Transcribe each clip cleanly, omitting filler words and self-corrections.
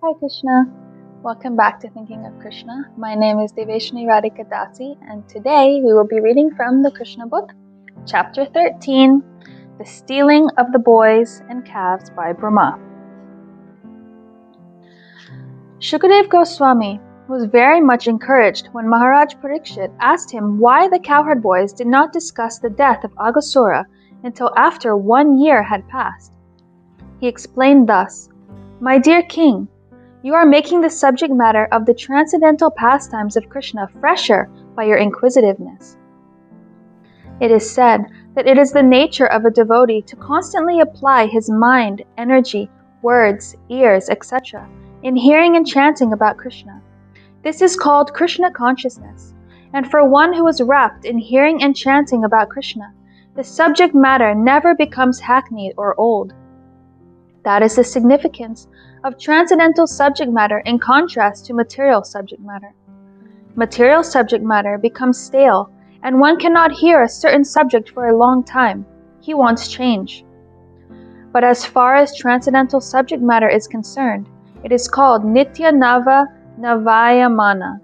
Hare Krishna. Welcome back to Thinking of Krishna. My name is Devesani Radhika Dasi, and today we will be reading from the Krishna book, Chapter 13, The Stealing of the Boys and Calves by Brahma. Shukadeva Goswami was very much encouraged when Maharaj Parikshit asked him why the cowherd boys did not discuss the death of Aghasura until after 1 year had passed. He explained thus, "My dear king, you are making the subject matter of the transcendental pastimes of Krishna fresher by your inquisitiveness. It is said that it is the nature of a devotee to constantly apply his mind, energy, words, ears, etc. in hearing and chanting about Krishna. This is called Krishna consciousness, and for one who is wrapped in hearing and chanting about Krishna, the subject matter never becomes hackneyed or old. That is the significance of transcendental subject matter in contrast to material subject matter. Material subject matter becomes stale, and one cannot hear a certain subject for a long time. He wants change. But as far as transcendental subject matter is concerned, it is called Nitya Nava Navayamana.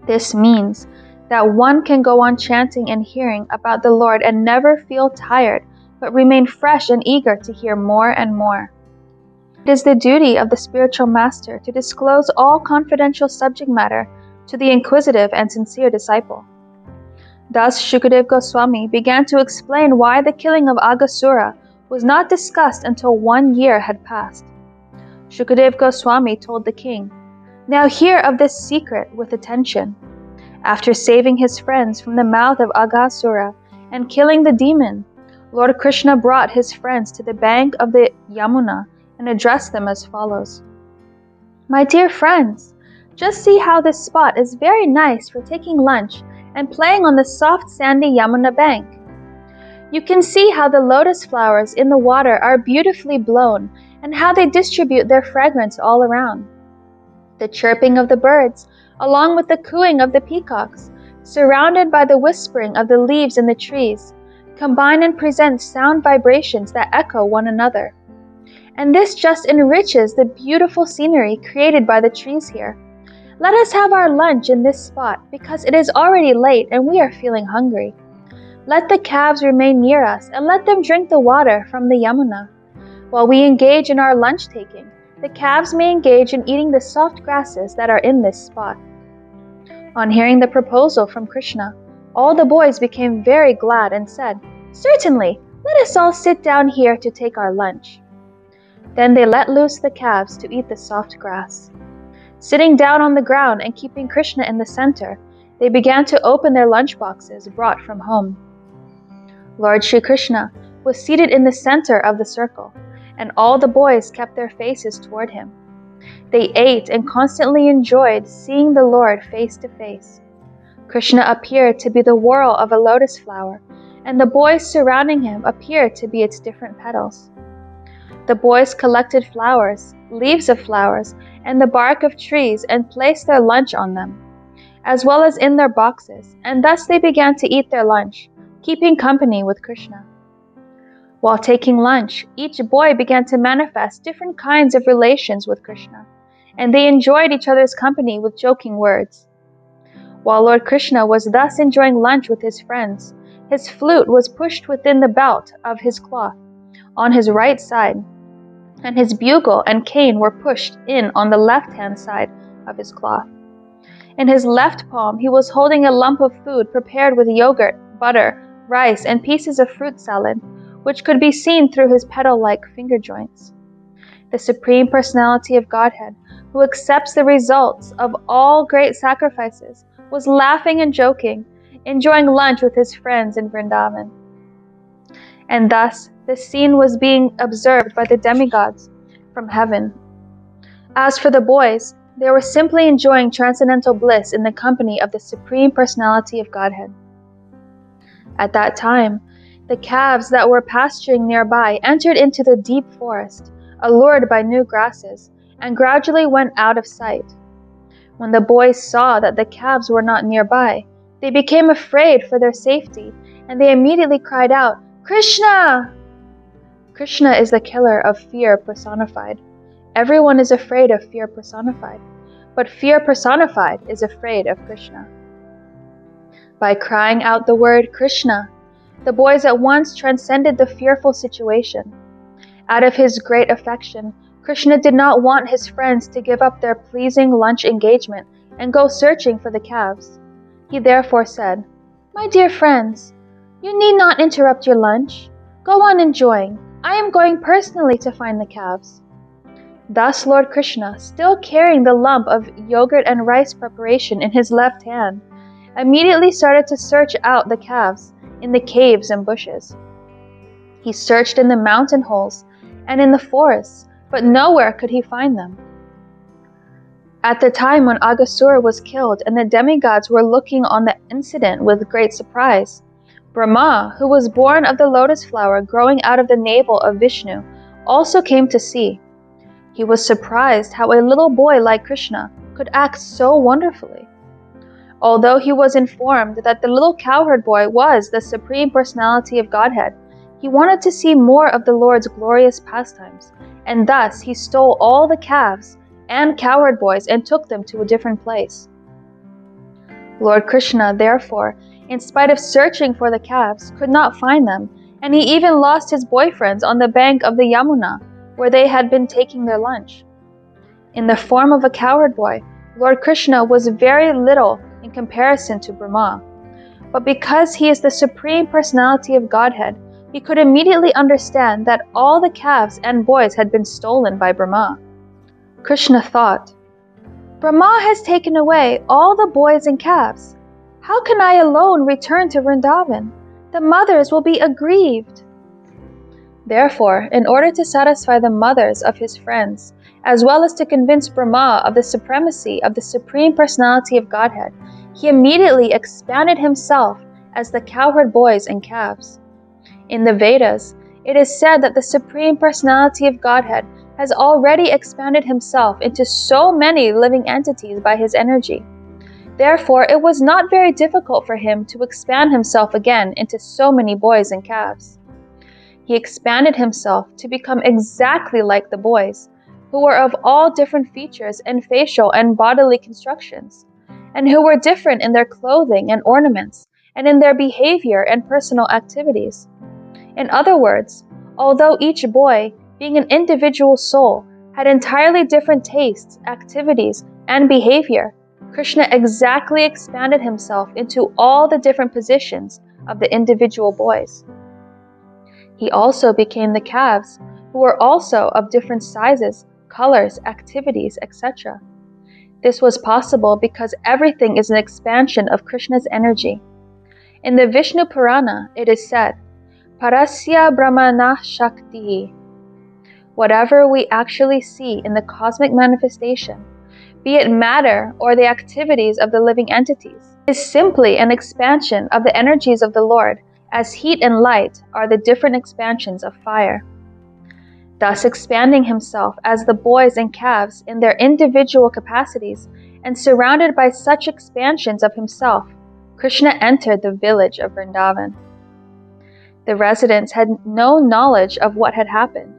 This means that one can go on chanting and hearing about the Lord and never feel tired, but remain fresh and eager to hear more and more. It is the duty of the spiritual master to disclose all confidential subject matter to the inquisitive and sincere disciple." Thus, Shukadeva Goswami began to explain why the killing of Aghasura was not discussed until 1 year had passed. Shukadeva Goswami told the king, "Now hear of this secret with attention. After saving his friends from the mouth of Aghasura and killing the demon, Lord Krishna brought his friends to the bank of the Yamuna and addressed them as follows. My dear friends, just see how this spot is very nice for taking lunch and playing on the soft sandy Yamuna bank. You can see how the lotus flowers in the water are beautifully blown and how they distribute their fragrance all around. The chirping of the birds, along with the cooing of the peacocks, surrounded by the whispering of the leaves in the trees, combine and present sound vibrations that echo one another. And this just enriches the beautiful scenery created by the trees here. Let us have our lunch in this spot because it is already late and we are feeling hungry. Let the calves remain near us and let them drink the water from the Yamuna. While we engage in our lunch taking, the calves may engage in eating the soft grasses that are in this spot." On hearing the proposal from Krishna, all the boys became very glad and said, "Certainly, let us all sit down here to take our lunch." Then they let loose the calves to eat the soft grass. Sitting down on the ground and keeping Krishna in the center, they began to open their lunch boxes brought from home. Lord Sri Krishna was seated in the center of the circle, and all the boys kept their faces toward him. They ate and constantly enjoyed seeing the Lord face to face. Krishna appeared to be the whorl of a lotus flower, and the boys surrounding him appeared to be its different petals. The boys collected flowers, leaves of flowers, and the bark of trees and placed their lunch on them, as well as in their boxes, and thus they began to eat their lunch, keeping company with Krishna. While taking lunch, each boy began to manifest different kinds of relations with Krishna, and they enjoyed each other's company with joking words. While Lord Krishna was thus enjoying lunch with his friends, his flute was pushed within the belt of his cloth on his right side, and his bugle and cane were pushed in on the left-hand side of his cloth. In his left palm, he was holding a lump of food prepared with yogurt, butter, rice, and pieces of fruit salad, which could be seen through his petal-like finger joints. The Supreme Personality of Godhead, who accepts the results of all great sacrifices, was laughing and joking, enjoying lunch with his friends in Vrindavan. And thus, the scene was being observed by the demigods from heaven. As for the boys, they were simply enjoying transcendental bliss in the company of the Supreme Personality of Godhead. At that time, the calves that were pasturing nearby entered into the deep forest, allured by new grasses, and gradually went out of sight. When the boys saw that the calves were not nearby, they became afraid for their safety, and they immediately cried out, "Krishna!" Krishna is the killer of fear personified. Everyone is afraid of fear personified, but fear personified is afraid of Krishna. By crying out the word Krishna, the boys at once transcended the fearful situation. Out of his great affection, Krishna did not want his friends to give up their pleasing lunch engagement and go searching for the calves. He therefore said, "My dear friends, you need not interrupt your lunch. Go on enjoying. I am going personally to find the calves." Thus Lord Krishna, still carrying the lump of yogurt and rice preparation in his left hand, immediately started to search out the calves in the caves and bushes. He searched in the mountain holes and in the forests, but nowhere could he find them. At the time when Aghasura was killed and the demigods were looking on the incident with great surprise, Brahma, who was born of the lotus flower growing out of the navel of Vishnu, also came to see. He was surprised how a little boy like Krishna could act so wonderfully. Although he was informed that the little cowherd boy was the Supreme Personality of Godhead, he wanted to see more of the Lord's glorious pastimes, and thus he stole all the calves and cowherd boys and took them to a different place. Lord Krishna, therefore, in spite of searching for the calves, could not find them, and he even lost his boyfriends on the bank of the Yamuna, where they had been taking their lunch. In the form of a cowherd boy, Lord Krishna was very little in comparison to Brahma. But because he is the Supreme Personality of Godhead, he could immediately understand that all the calves and boys had been stolen by Brahma. Krishna thought, "Brahma has taken away all the boys and calves. How can I alone return to Vrindavan? The mothers will be aggrieved." Therefore, in order to satisfy the mothers of his friends, as well as to convince Brahma of the supremacy of the Supreme Personality of Godhead, he immediately expanded himself as the cowherd boys and calves. In the Vedas, it is said that the Supreme Personality of Godhead has already expanded himself into so many living entities by his energy. Therefore, it was not very difficult for him to expand himself again into so many boys and calves. He expanded himself to become exactly like the boys, who were of all different features and facial and bodily constructions, and who were different in their clothing and ornaments, and in their behavior and personal activities. In other words, although each boy, being an individual soul, had entirely different tastes, activities, and behavior, Krishna exactly expanded himself into all the different positions of the individual boys. He also became the calves, who were also of different sizes, colors, activities, etc. This was possible because everything is an expansion of Krishna's energy. In the Vishnu Purana, it is said, "Parasya Brahmana Shakti." Whatever we actually see in the cosmic manifestation, be it matter or the activities of the living entities, is simply an expansion of the energies of the Lord, as heat and light are the different expansions of fire. Thus expanding himself as the boys and calves in their individual capacities, and surrounded by such expansions of himself, Krishna entered the village of Vrindavan. The residents had no knowledge of what had happened.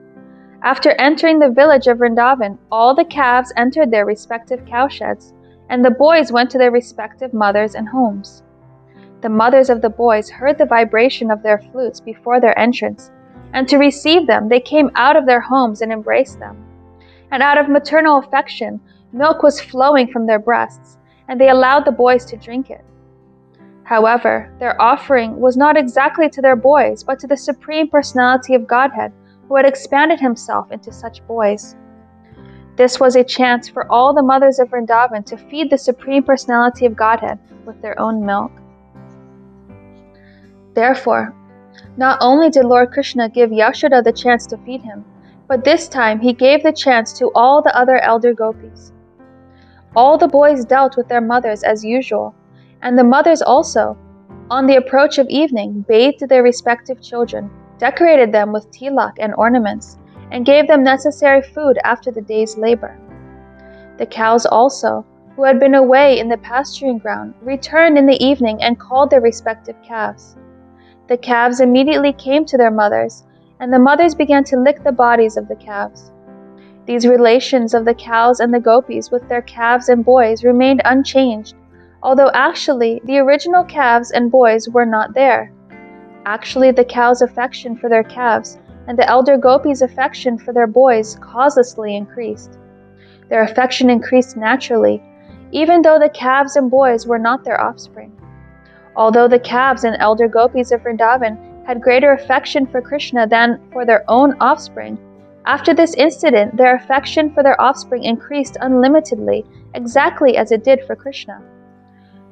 After entering the village of Vrindavan, all the calves entered their respective cowsheds, and the boys went to their respective mothers and homes. The mothers of the boys heard the vibration of their flutes before their entrance, and to receive them they came out of their homes and embraced them. And out of maternal affection, milk was flowing from their breasts, and they allowed the boys to drink it. However, their offering was not exactly to their boys, but to the Supreme Personality of Godhead, who had expanded himself into such boys. This was a chance for all the mothers of Vrindavan to feed the Supreme Personality of Godhead with their own milk. Therefore, not only did Lord Krishna give Yashoda the chance to feed him, but this time he gave the chance to all the other elder gopis. All the boys dealt with their mothers as usual, and the mothers also, on the approach of evening, bathed their respective children, decorated them with tilak and ornaments, and gave them necessary food after the day's labor. The cows also, who had been away in the pasturing ground, returned in the evening and called their respective calves. The calves immediately came to their mothers, and the mothers began to lick the bodies of the calves. These relations of the cows and the gopis with their calves and boys remained unchanged, although actually the original calves and boys were not there. Actually, the cows' affection for their calves and the elder gopis' affection for their boys causelessly increased. Their affection increased naturally, even though the calves and boys were not their offspring. Although the calves and elder gopis of Vrindavan had greater affection for Krishna than for their own offspring, after this incident their affection for their offspring increased unlimitedly, exactly as it did for Krishna.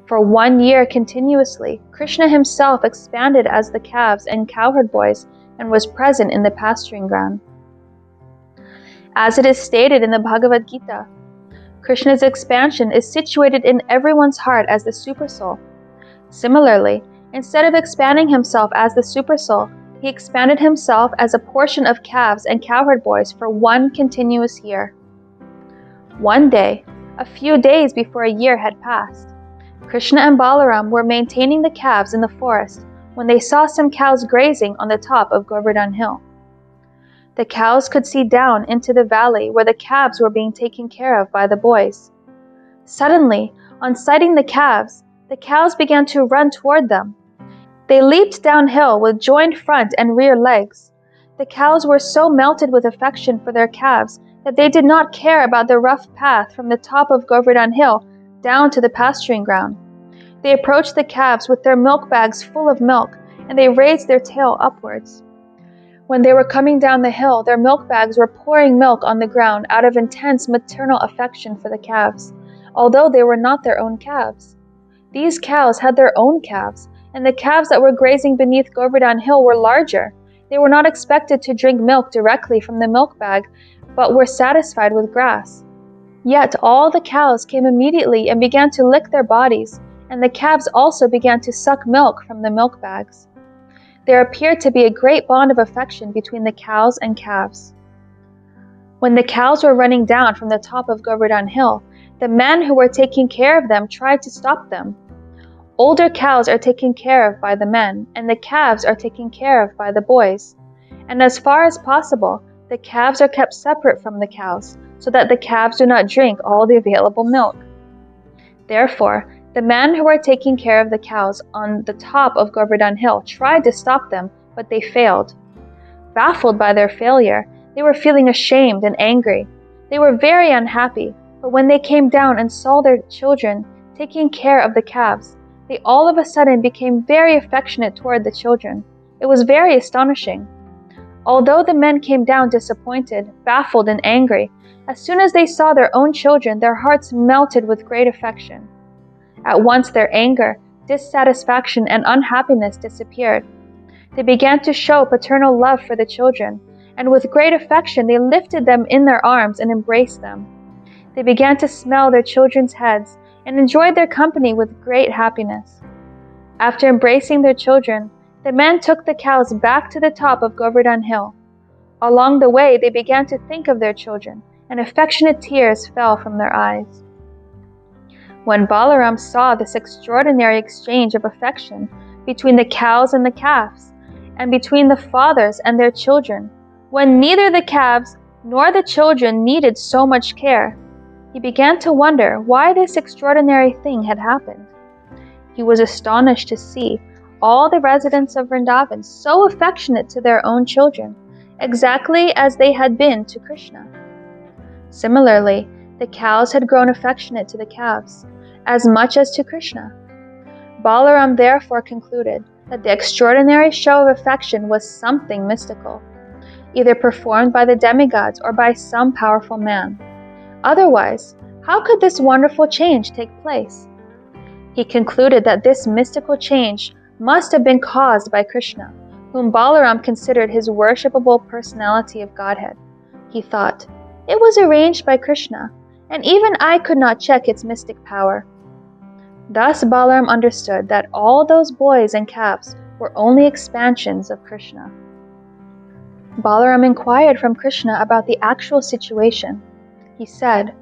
For 1 year continuously, Krishna himself expanded as the calves and cowherd boys and was present in the pasturing ground. As it is stated in the Bhagavad Gita, Krishna's expansion is situated in everyone's heart as the Supersoul. Similarly, instead of expanding himself as the Supersoul, he expanded himself as a portion of calves and cowherd boys for 1 continuous year. One day, a few days before a year had passed, Krishna and Balaram were maintaining the calves in the forest when they saw some cows grazing on the top of Govardhan Hill. The cows could see down into the valley where the calves were being taken care of by the boys. Suddenly, on sighting the cows began to run toward them. They leaped downhill with joined front and rear legs. The cows were so melted with affection for their calves that they did not care about the rough path from the top of Govardhan Hill down to the pasturing ground. They approached the calves with their milk bags full of milk, and they raised their tail upwards. When they were coming down the hill, their milk bags were pouring milk on the ground out of intense maternal affection for the calves, although they were not their own calves. These cows had their own calves, and the calves that were grazing beneath Govardhan Hill were larger. They were not expected to drink milk directly from the milk bag, but were satisfied with grass. Yet all the cows came immediately and began to lick their bodies, and the calves also began to suck milk from the milk bags. There appeared to be a great bond of affection between the cows and calves. When the cows were running down from the top of Govardhan Hill, the men who were taking care of them tried to stop them. Older cows are taken care of by the men, and the calves are taken care of by the boys. And as far as possible, the calves are kept separate from the cows, so that the calves do not drink all the available milk. Therefore, the men who were taking care of the cows on the top of Govardhan Hill tried to stop them, but they failed. Baffled by their failure, they were feeling ashamed and angry. They were very unhappy, but when they came down and saw their children taking care of the calves, they all of a sudden became very affectionate toward the children. It was very astonishing. Although the men came down disappointed, baffled, and angry, as soon as they saw their own children, their hearts melted with great affection. At once their anger, dissatisfaction, and unhappiness disappeared. They began to show paternal love for the children, and with great affection they lifted them in their arms and embraced them. They began to smell their children's heads and enjoyed their company with great happiness. After embracing their children, the men took the cows back to the top of Govardhan Hill. Along the way, they began to think of their children, and affectionate tears fell from their eyes. When Balaram saw this extraordinary exchange of affection between the cows and the calves, and between the fathers and their children, when neither the calves nor the children needed so much care, he began to wonder why this extraordinary thing had happened. He was astonished to see all the residents of Vrindavan so affectionate to their own children, exactly as they had been to Krishna. Similarly, the cows had grown affectionate to the calves, as much as to Krishna. Balaram therefore concluded that the extraordinary show of affection was something mystical, either performed by the demigods or by some powerful man. Otherwise, how could this wonderful change take place? He concluded that this mystical change must have been caused by Krishna, whom Balaram considered his worshipable personality of Godhead. He thought, it was arranged by Krishna, and even I could not check its mystic power. Thus Balaram understood that all those boys and calves were only expansions of Krishna. Balaram inquired from Krishna about the actual situation. He said,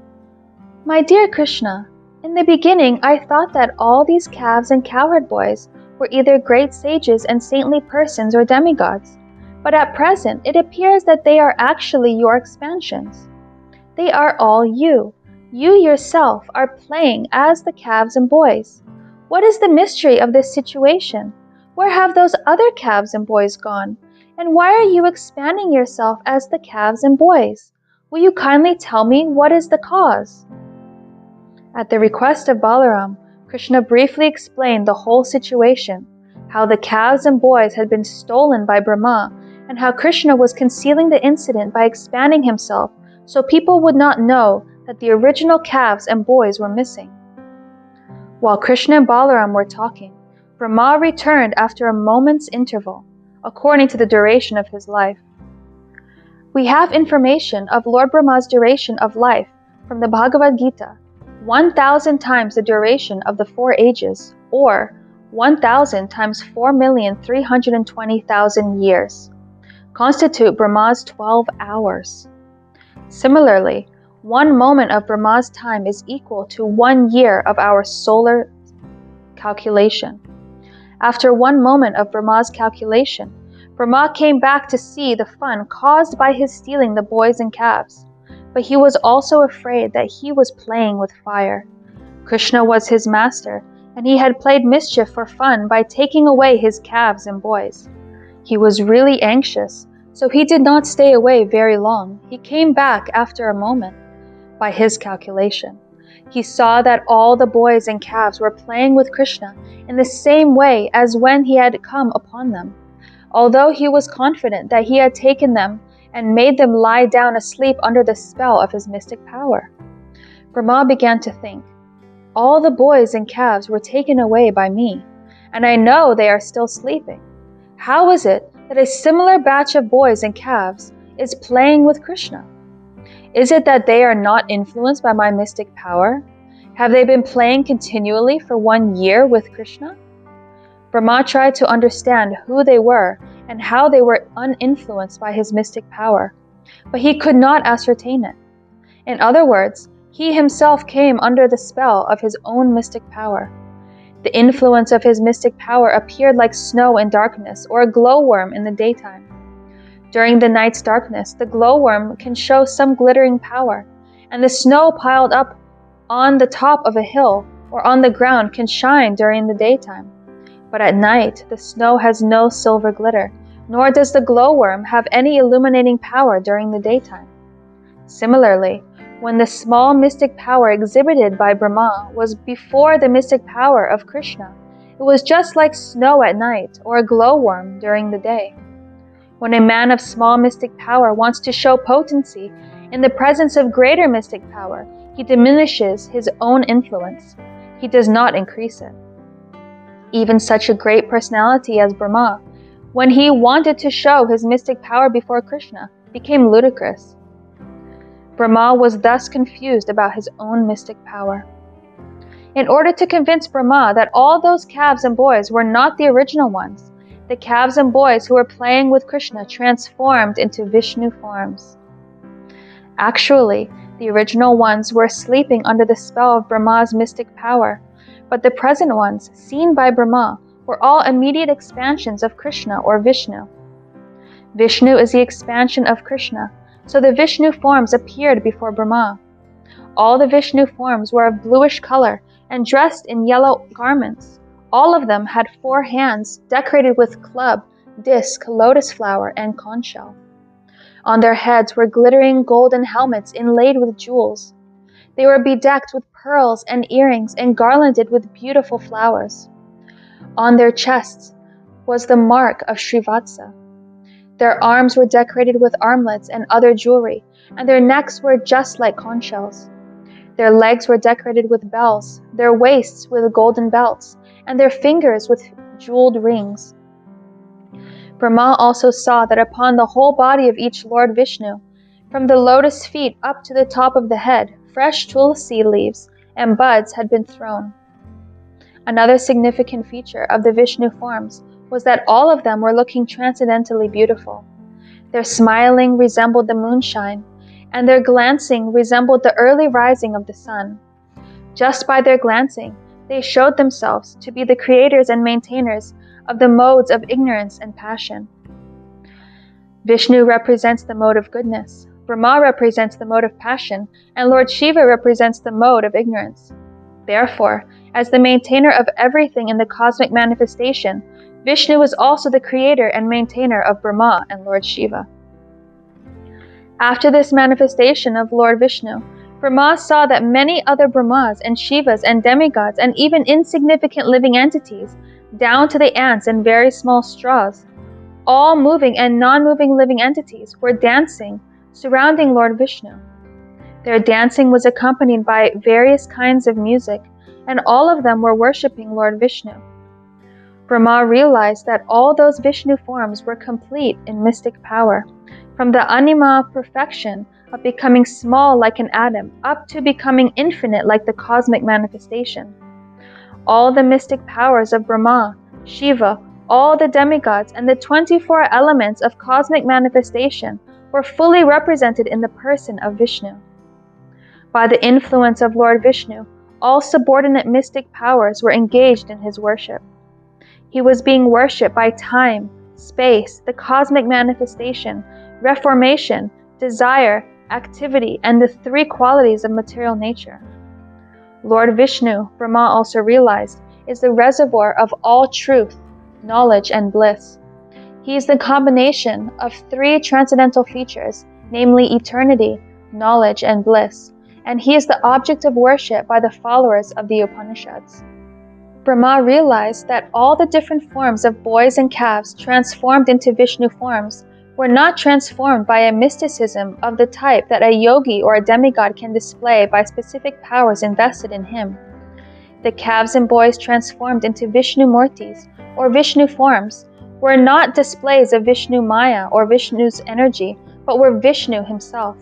"My dear Krishna, in the beginning I thought that all these calves and cowherd boys were either great sages and saintly persons or demigods, but at present it appears that they are actually your expansions. They are all you. You yourself are playing as the calves and boys. What is the mystery of this situation? Where have those other calves and boys gone? And why are you expanding yourself as the calves and boys? Will you kindly tell me what is the cause?" At the request of Balaram, Krishna briefly explained the whole situation, how the calves and boys had been stolen by Brahma, and how Krishna was concealing the incident by expanding himself so people would not know that the original calves and boys were missing. While Krishna and Balaram were talking, Brahma returned after a moment's interval, according to the duration of his life. We have information of Lord Brahma's duration of life from the Bhagavad Gita, 1,000 times the duration of the 4 ages, or 1,000 times 4,320,000 years, constitute Brahma's 12 hours. Similarly, 1 moment of Brahma's time is equal to 1 year of our solar calculation. After 1 moment of Brahma's calculation, Brahma came back to see the fun caused by his stealing the boys and calves, but he was also afraid that he was playing with fire. Krishna was his master, and he had played mischief for fun by taking away his calves and boys. He was really anxious, so he did not stay away very long. He came back after a moment. By his calculation, he saw that all the boys and calves were playing with Krishna in the same way as when he had come upon them, although he was confident that he had taken them and made them lie down asleep under the spell of his mystic power. Brahma began to think, all the boys and calves were taken away by me, and I know they are still sleeping. How is it that a similar batch of boys and calves is playing with Krishna? Is it that they are not influenced by my mystic power? Have they been playing continually for 1 year with Krishna? Brahma tried to understand who they were and how they were uninfluenced by his mystic power, but he could not ascertain it. In other words, he himself came under the spell of his own mystic power. The influence of his mystic power appeared like snow in darkness or a glowworm in the daytime. During the night's darkness, the glowworm can show some glittering power, and the snow piled up on the top of a hill or on the ground can shine during the daytime. But at night, the snow has no silver glitter, nor does the glowworm have any illuminating power during the daytime. Similarly, when the small mystic power exhibited by Brahma was before the mystic power of Krishna, it was just like snow at night or a glowworm during the day. When a man of small mystic power wants to show potency in the presence of greater mystic power, he diminishes his own influence. He does not increase it. Even such a great personality as Brahma, when he wanted to show his mystic power before Krishna, became ludicrous. Brahma was thus confused about his own mystic power. In order to convince Brahma that all those calves and boys were not the original ones, the calves and boys who were playing with Krishna transformed into Vishnu forms. Actually, the original ones were sleeping under the spell of Brahma's mystic power, but the present ones, seen by Brahma, were all immediate expansions of Krishna or Vishnu. Vishnu is the expansion of Krishna, so the Vishnu forms appeared before Brahma. All the Vishnu forms were of bluish color and dressed in yellow garments. All of them had 4 hands decorated with club, disc, lotus flower, and conch shell. On their heads were glittering golden helmets inlaid with jewels. They were bedecked with pearls and earrings and garlanded with beautiful flowers. On their chests was the mark of Srivatsa. Their arms were decorated with armlets and other jewelry, and their necks were just like conch shells. Their legs were decorated with bells, their waists with golden belts, and their fingers with jeweled rings. Brahma also saw that upon the whole body of each Lord Vishnu, from the lotus feet up to the top of the head, fresh tulsi leaves and buds had been thrown. Another significant feature of the Vishnu forms was that all of them were looking transcendently beautiful. Their smiling resembled the moonshine, and their glancing resembled the early rising of the sun. Just by their glancing, they showed themselves to be the creators and maintainers of the modes of ignorance and passion. Vishnu represents the mode of goodness, Brahma represents the mode of passion, and Lord Shiva represents the mode of ignorance. Therefore, as the maintainer of everything in the cosmic manifestation, Vishnu is also the creator and maintainer of Brahma and Lord Shiva. After this manifestation of Lord Vishnu, Brahma saw that many other Brahmas and Shivas and demigods and even insignificant living entities, down to the ants and very small straws, all moving and non-moving living entities, were dancing, surrounding Lord Vishnu. Their dancing was accompanied by various kinds of music, and all of them were worshipping Lord Vishnu. Brahma realized that all those Vishnu forms were complete in mystic power, from the anima perfection of becoming small like an atom up to becoming infinite like the cosmic manifestation. All the mystic powers of Brahma, Shiva, all the demigods, and the 24 elements of cosmic manifestation were fully represented in the person of Vishnu. By the influence of Lord Vishnu, all subordinate mystic powers were engaged in his worship. He was being worshipped by time, space, the cosmic manifestation, reformation, desire, activity, and the three qualities of material nature. Lord Vishnu, Brahma also realized, is the reservoir of all truth, knowledge, and bliss. He is the combination of three transcendental features, namely eternity, knowledge, and bliss, and he is the object of worship by the followers of the Upanishads. Brahma realized that all the different forms of boys and calves transformed into Vishnu forms were not transformed by a mysticism of the type that a yogi or a demigod can display by specific powers invested in him. The calves and boys transformed into Vishnu Murtis, or Vishnu forms, were not displays of Vishnu Maya or Vishnu's energy, but were Vishnu himself.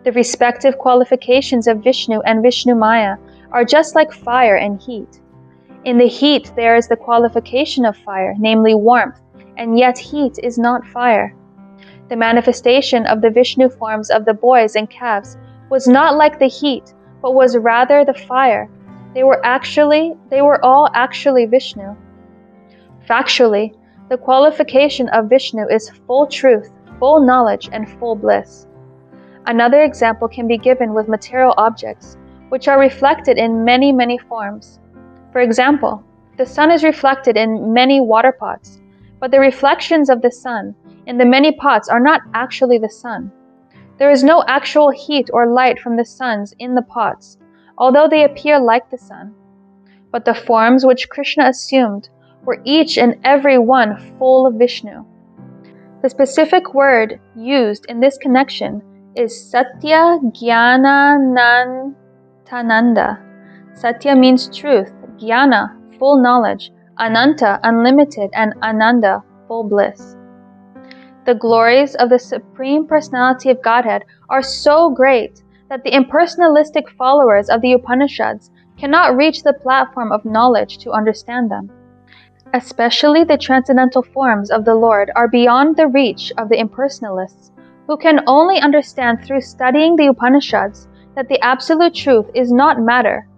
The respective qualifications of Vishnu and Vishnu Maya are just like fire and heat. In the heat there is the qualification of fire, namely warmth, and yet heat is not fire. The manifestation of the Vishnu forms of the boys and calves was not like the heat, but was rather the fire. They were all actually Vishnu. Factually, the qualification of Vishnu is full truth, full knowledge, and full bliss. Another example can be given with material objects, which are reflected in many, many forms. For example, the sun is reflected in many water pots, but the reflections of the sun in the many pots are not actually the sun. There is no actual heat or light from the suns in the pots, although they appear like the sun. But the forms which Krishna assumed were each and every one full of Vishnu. The specific word used in this connection is Satya Jnana Nantananda. Satya means truth, Jnana, full knowledge, Ananta, unlimited, and Ananda, full bliss. The glories of the Supreme Personality of Godhead are so great that the impersonalistic followers of the Upanishads cannot reach the platform of knowledge to understand them. Especially the transcendental forms of the Lord are beyond the reach of the impersonalists, who can only understand through studying the Upanishads that the absolute truth is not matter,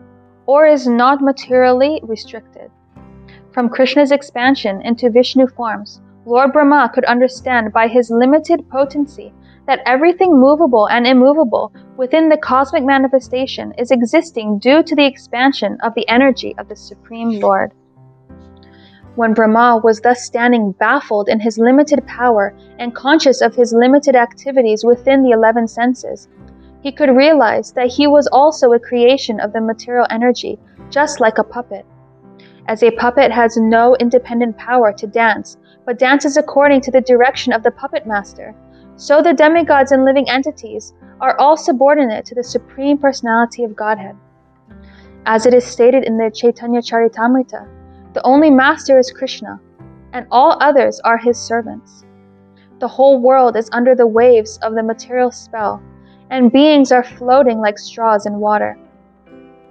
or is not materially restricted. From Krishna's expansion into Vishnu forms, Lord Brahma could understand by his limited potency that everything movable and immovable within the cosmic manifestation is existing due to the expansion of the energy of the Supreme Lord. When Brahma was thus standing baffled in his limited power and conscious of his limited activities within the 11 senses, he could realize that he was also a creation of the material energy, just like a puppet. As a puppet has no independent power to dance, but dances according to the direction of the puppet master, so the demigods and living entities are all subordinate to the Supreme Personality of Godhead. As it is stated in the Chaitanya Charitamrita, the only master is Krishna, and all others are his servants. The whole world is under the waves of the material spell, and beings are floating like straws in water.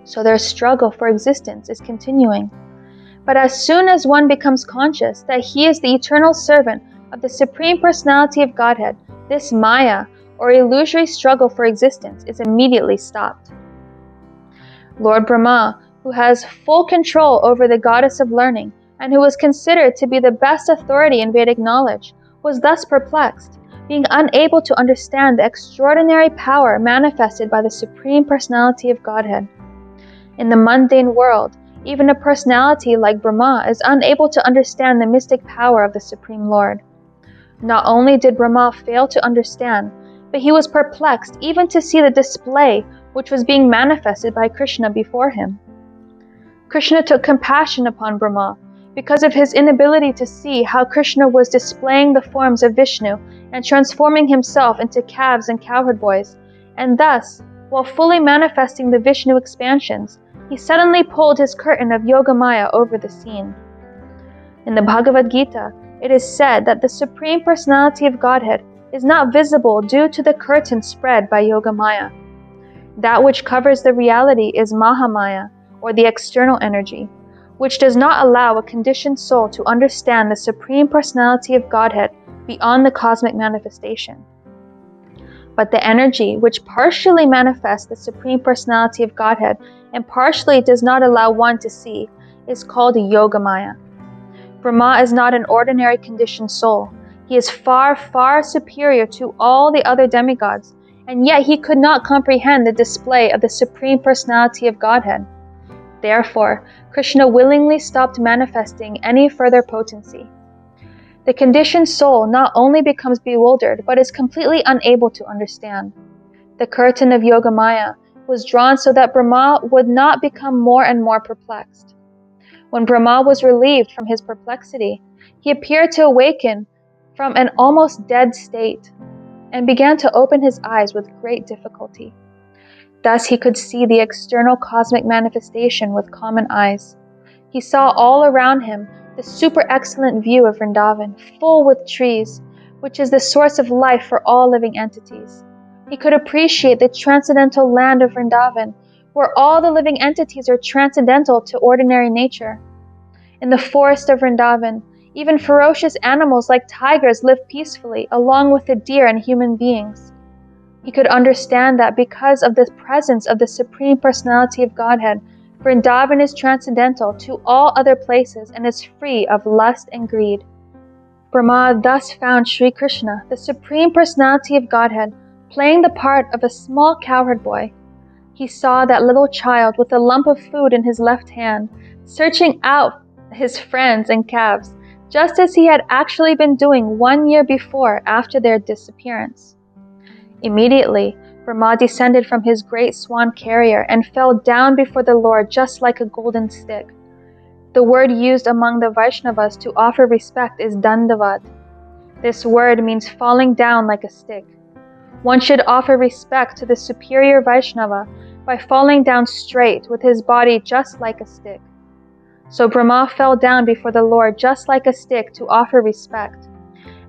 So their struggle for existence is continuing. But as soon as one becomes conscious that he is the eternal servant of the Supreme Personality of Godhead, this Maya, or illusory struggle for existence, is immediately stopped. Lord Brahma, who has full control over the goddess of learning, and who was considered to be the best authority in Vedic knowledge, was thus perplexed, being unable to understand the extraordinary power manifested by the Supreme Personality of Godhead. In the mundane world, even a personality like Brahma is unable to understand the mystic power of the Supreme Lord. Not only did Brahma fail to understand, but he was perplexed even to see the display which was being manifested by Krishna before him. Krishna took compassion upon Brahma because of his inability to see how Krishna was displaying the forms of Vishnu and transforming himself into calves and cowherd boys, and thus, while fully manifesting the Vishnu expansions, he suddenly pulled his curtain of Yogamaya over the scene. In the Bhagavad Gita, it is said that the Supreme Personality of Godhead is not visible due to the curtain spread by Yogamaya. That which covers the reality is Mahamaya, or the external energy, which does not allow a conditioned soul to understand the Supreme Personality of Godhead beyond the cosmic manifestation. But the energy which partially manifests the Supreme Personality of Godhead and partially does not allow one to see is called Yogamaya. Brahma is not an ordinary conditioned soul. He is far, far superior to all the other demigods, and yet he could not comprehend the display of the Supreme Personality of Godhead. Therefore, Krishna willingly stopped manifesting any further potency. The conditioned soul not only becomes bewildered, but is completely unable to understand. The curtain of Yogamaya was drawn so that Brahma would not become more and more perplexed. When Brahma was relieved from his perplexity, he appeared to awaken from an almost dead state and began to open his eyes with great difficulty. Thus he could see the external cosmic manifestation with common eyes. He saw all around him the super excellent view of Vrindavan, full with trees, which is the source of life for all living entities. He could appreciate the transcendental land of Vrindavan, where all the living entities are transcendental to ordinary nature. In the forest of Vrindavan, even ferocious animals like tigers live peacefully, along with the deer and human beings. He could understand that because of the presence of the Supreme Personality of Godhead, Vrindavan is transcendental to all other places and is free of lust and greed. Brahma thus found Sri Krishna, the Supreme Personality of Godhead, playing the part of a small cowherd boy. He saw that little child with a lump of food in his left hand, searching out his friends and calves, just as he had actually been doing 1 year before after their disappearance. Immediately, Brahma descended from his great swan carrier and fell down before the Lord just like a golden stick. The word used among the Vaishnavas to offer respect is Dandavad. This word means falling down like a stick. One should offer respect to the superior Vaishnava by falling down straight with his body just like a stick. So Brahma fell down before the Lord just like a stick to offer respect.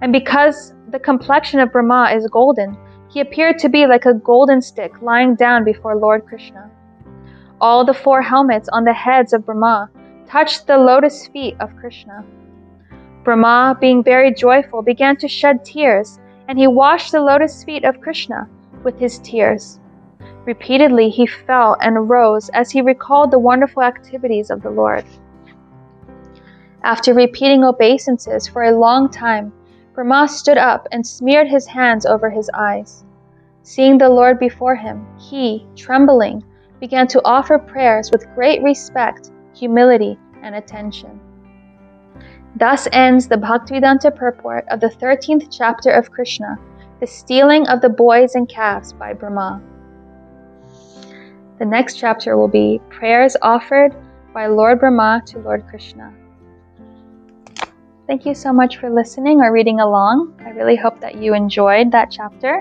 And because the complexion of Brahma is golden, he appeared to be like a golden stick lying down before Lord Krishna. All the 4 helmets on the heads of Brahma touched the lotus feet of Krishna. Brahma, being very joyful, began to shed tears, and he washed the lotus feet of Krishna with his tears. Repeatedly he fell and rose as he recalled the wonderful activities of the Lord. After repeating obeisances for a long time, Brahma stood up and smeared his hands over his eyes. Seeing the Lord before him, he, trembling, began to offer prayers with great respect, humility, and attention. Thus ends the Bhaktivedanta purport of the 13th chapter of Krishna, the stealing of the boys and calves by Brahma. The next chapter will be prayers offered by Lord Brahma to Lord Krishna. Thank you so much for listening or reading along. I really hope that you enjoyed that chapter.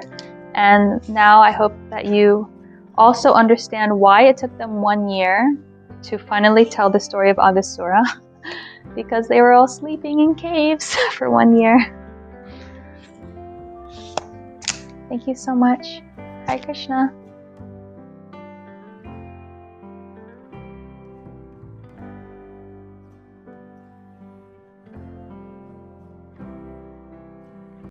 And now I hope that you also understand why it took them 1 year to finally tell the story of Aghasura, because they were all sleeping in caves for 1 year. Thank you so much. Hare Krishna.